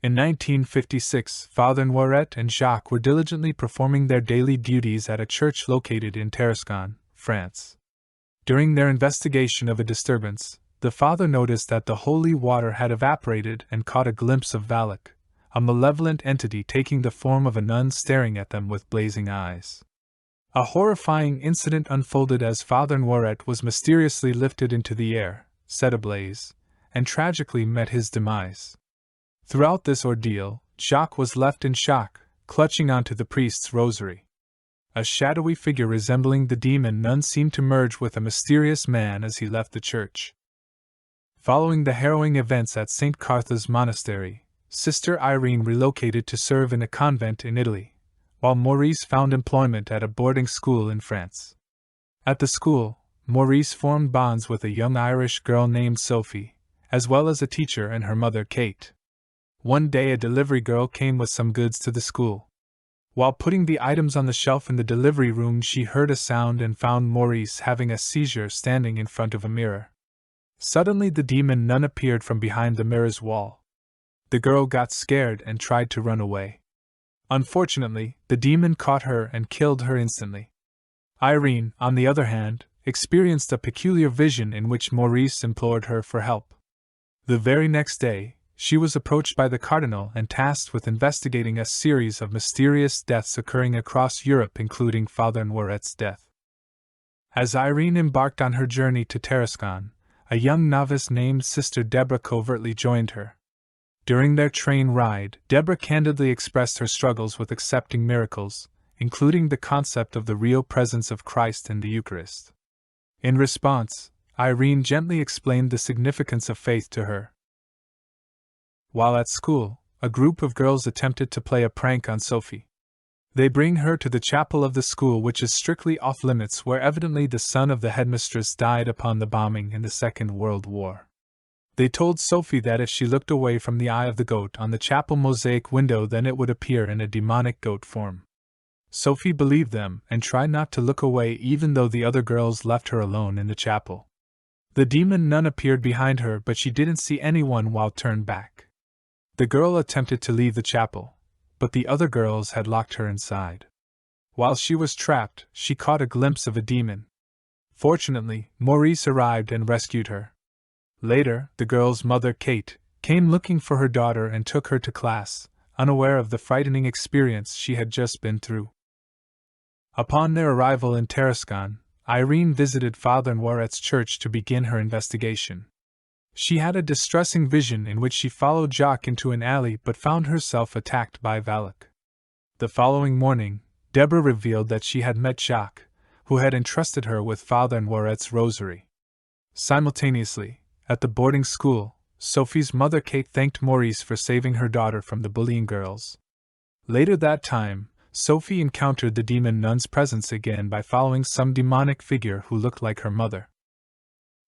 In 1956, Father Noiret and Jacques were diligently performing their daily duties at a church located in Tarascon, France. During their investigation of a disturbance, the father noticed that the holy water had evaporated and caught a glimpse of Valak, a malevolent entity taking the form of a nun staring at them with blazing eyes. A horrifying incident unfolded as Father Noiret was mysteriously lifted into the air, set ablaze, and tragically met his demise. Throughout this ordeal, Jacques was left in shock, clutching onto the priest's rosary. A shadowy figure resembling the demon nun seemed to merge with a mysterious man as he left the church. Following the harrowing events at St. Cartha's Monastery, Sister Irene relocated to serve in a convent in Italy, while Maurice found employment at a boarding school in France. At the school, Maurice formed bonds with a young Irish girl named Sophie, as well as a teacher and her mother Kate. One day a delivery girl came with some goods to the school. While putting the items on the shelf in the delivery room, she heard a sound and found Maurice having a seizure standing in front of a mirror. Suddenly the demon nun appeared from behind the mirror's wall. The girl got scared and tried to run away. Unfortunately, the demon caught her and killed her instantly. Irene, on the other hand, experienced a peculiar vision in which Maurice implored her for help. The very next day, she was approached by the cardinal and tasked with investigating a series of mysterious deaths occurring across Europe, including Father Noiret's death. As Irene embarked on her journey to Tarascon, a young novice named Sister Deborah covertly joined her. During their train ride, Deborah candidly expressed her struggles with accepting miracles, including the concept of the real presence of Christ in the Eucharist. In response, Irene gently explained the significance of faith to her. While at school, a group of girls attempted to play a prank on Sophie. They bring her to the chapel of the school, which is strictly off-limits, where evidently the son of the headmistress died upon the bombing in the Second World War. They told Sophie that if she looked away from the eye of the goat on the chapel mosaic window, then it would appear in a demonic goat form. Sophie believed them and tried not to look away, even though the other girls left her alone in the chapel. The demon nun appeared behind her, but she didn't see anyone while turned back. The girl attempted to leave the chapel, but the other girls had locked her inside. While she was trapped, she caught a glimpse of a demon. Fortunately, Maurice arrived and rescued her. Later, the girl's mother, Kate, came looking for her daughter and took her to class, unaware of the frightening experience she had just been through. Upon their arrival in Tarascon, Irene visited Father Noiret's church to begin her investigation. She had a distressing vision in which she followed Jacques into an alley but found herself attacked by Valak. The following morning, Deborah revealed that she had met Jacques, who had entrusted her with Father Noiret's rosary. Simultaneously, at the boarding school, Sophie's mother Kate thanked Maurice for saving her daughter from the bullying girls. Later that time, Sophie encountered the demon nun's presence again by following some demonic figure who looked like her mother.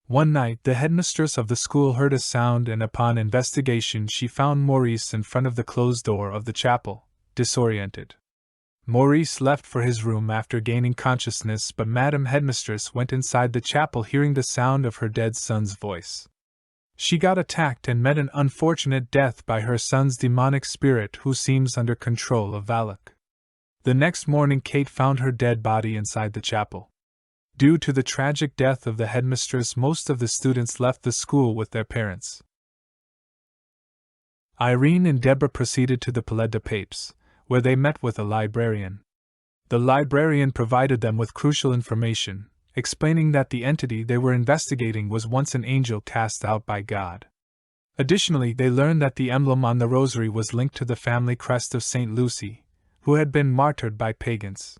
One night, the headmistress of the school heard a sound, and upon investigation she found Maurice in front of the closed door of the chapel, disoriented. Maurice left for his room after gaining consciousness, but Madame Headmistress went inside the chapel hearing the sound of her dead son's voice. She got attacked and met an unfortunate death by her son's demonic spirit, who seems under control of Valak. The next morning Kate found her dead body inside the chapel. Due to the tragic death of the headmistress, most of the students left the school with their parents. Irene and Deborah proceeded to the Palais des Papes, where they met with a librarian. The librarian provided them with crucial information, explaining that the entity they were investigating was once an angel cast out by God. Additionally, they learned that the emblem on the rosary was linked to the family crest of Saint Lucy, who had been martyred by pagans.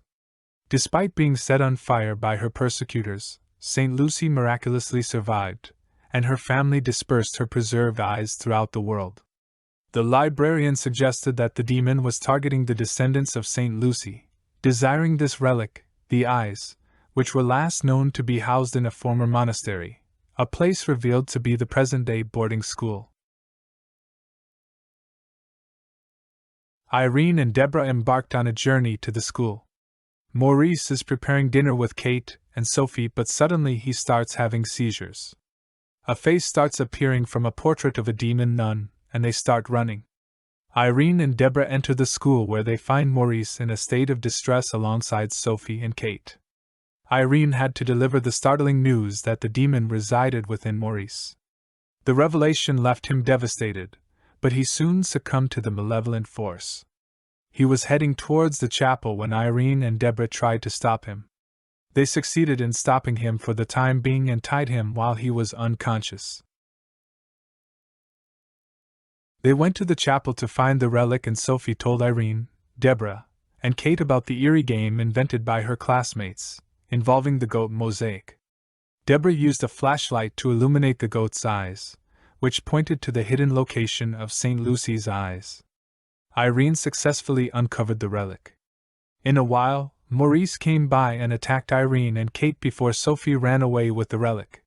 Despite being set on fire by her persecutors, Saint Lucy miraculously survived, and her family dispersed her preserved eyes throughout the world. The librarian suggested that the demon was targeting the descendants of Saint Lucy, desiring this relic, the eyes, which were last known to be housed in a former monastery, a place revealed to be the present-day boarding school. Irene and Deborah embarked on a journey to the school. Maurice is preparing dinner with Kate and Sophie, but suddenly he starts having seizures. A face starts appearing from a portrait of a demon nun, and they start running. Irene and Deborah enter the school where they find Maurice in a state of distress alongside Sophie and Kate. Irene had to deliver the startling news that the demon resided within Maurice. The revelation left him devastated, but he soon succumbed to the malevolent force. He was heading towards the chapel when Irene and Deborah tried to stop him. They succeeded in stopping him for the time being and tied him while he was unconscious. They went to the chapel to find the relic, and Sophie told Irene, Deborah, and Kate about the eerie game invented by her classmates, involving the goat mosaic. Deborah used a flashlight to illuminate the goat's eyes, which pointed to the hidden location of St. Lucy's eyes. Irene successfully uncovered the relic. In a while, Maurice came by and attacked Irene and Kate before Sophie ran away with the relic.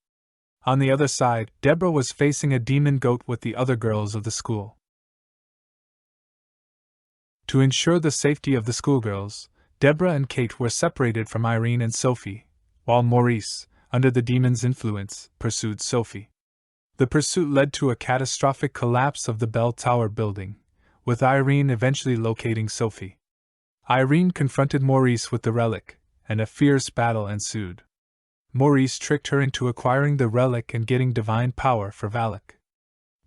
On the other side, Deborah was facing a demon goat with the other girls of the school. To ensure the safety of the schoolgirls, Deborah and Kate were separated from Irene and Sophie, while Maurice, under the demon's influence, pursued Sophie. The pursuit led to a catastrophic collapse of the bell tower building, with Irene eventually locating Sophie. Irene confronted Maurice with the relic, and a fierce battle ensued. Maurice tricked her into acquiring the relic and getting divine power for Valak.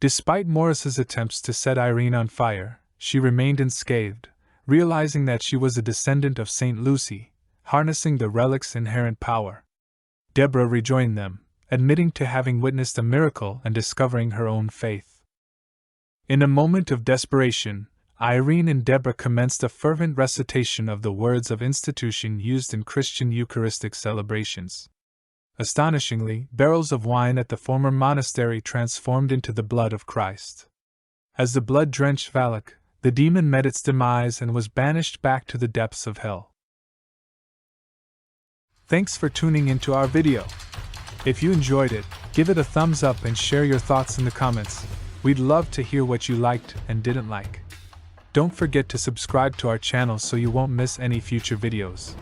Despite Maurice's attempts to set Irene on fire, she remained unscathed, realizing that she was a descendant of St. Lucy, harnessing the relic's inherent power. Deborah rejoined them, admitting to having witnessed a miracle and discovering her own faith. In a moment of desperation, Irene and Deborah commenced a fervent recitation of the words of institution used in Christian Eucharistic celebrations. Astonishingly, barrels of wine at the former monastery transformed into the blood of Christ. As the blood drenched Valak, the demon met its demise and was banished back to the depths of hell. Thanks for tuning into our video. If you enjoyed it, give it a thumbs up and share your thoughts in the comments. We'd love to hear what you liked and didn't like. Don't forget to subscribe to our channel so you won't miss any future videos.